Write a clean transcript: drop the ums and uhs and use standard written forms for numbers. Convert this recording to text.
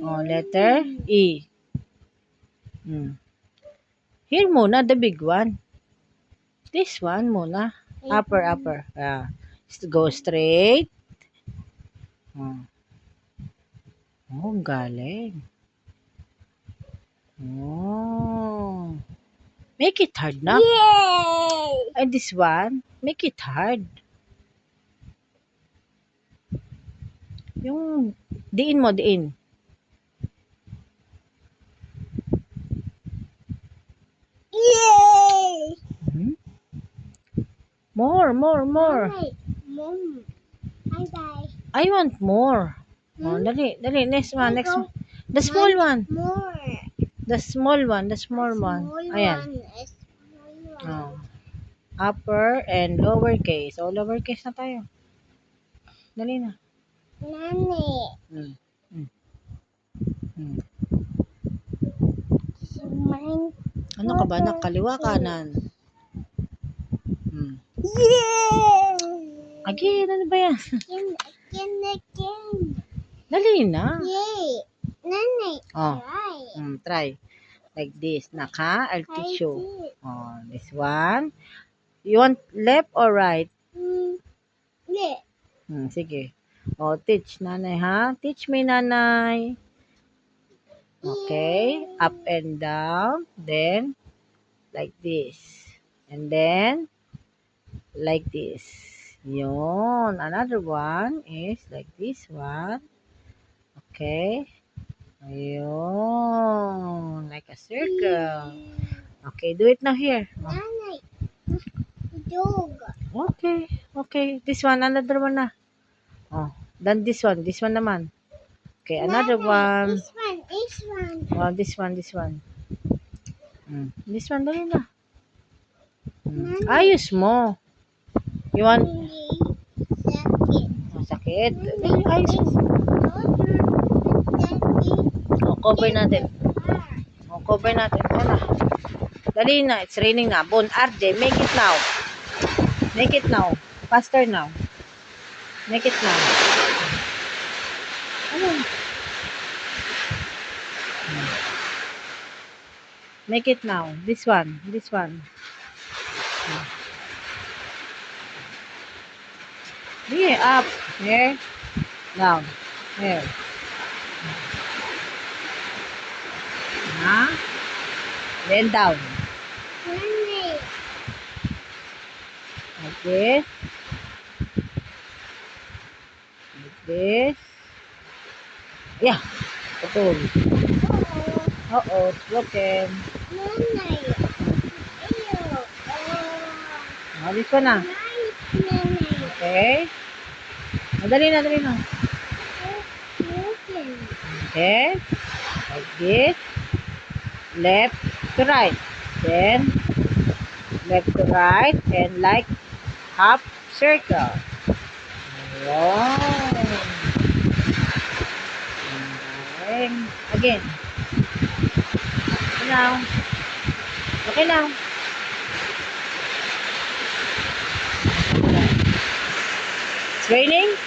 Oh, letter E. Here muna, the big one. This one muna. Upper. Go straight. Oh, galing. Oh. Make it hard na. Yay! And this one, make it hard. Yung diin mo, diin. Yay! More. Mom. Bye. I want more. Oh, dali. Next one. The small one. More. The small one. Ayan. Oh. Upper and lowercase. Oh, lowercase na tayo. Dali na. Nani. Hmm. Mine. Ano ka ba? Kaliwa, kanan. Yay! Again, ano ba yan? Again. Dali na. Yay! Nani. Oh. Right. Try. Like this. Naka, I'll teach you. I Oh, this one. You want left or right? Yeah. Sige. Oh, teach nanay ha. Teach me nanay. Okay. Up and down. Then, like this. And then, like this. Yun. Another one is like this one. Okay. Ayun. Like a circle. Okay, do it now here. Oh. Nani. Dog. Okay. This one, another one na. Oh, then this one naman. Okay, another one. This one. Oh, this one. This one dali na. Ayos mo. You want sakit? Dali, ayos mo. Oh, cover natin. Sana. Dali na, it's raining na. Bon Arde, make it now. Faster now. Make it now. Ano? Make it now. This one. Here, up. Here. Down. Here. Then down. Nani. Like this. Yeah. Putol. It's broken. Nani. Oh, this one na. Nani. Okay. Dali na. Okay. Like this. Left to right. Then, left to right. And like half circle. Wow. Again. Okay now. It's raining.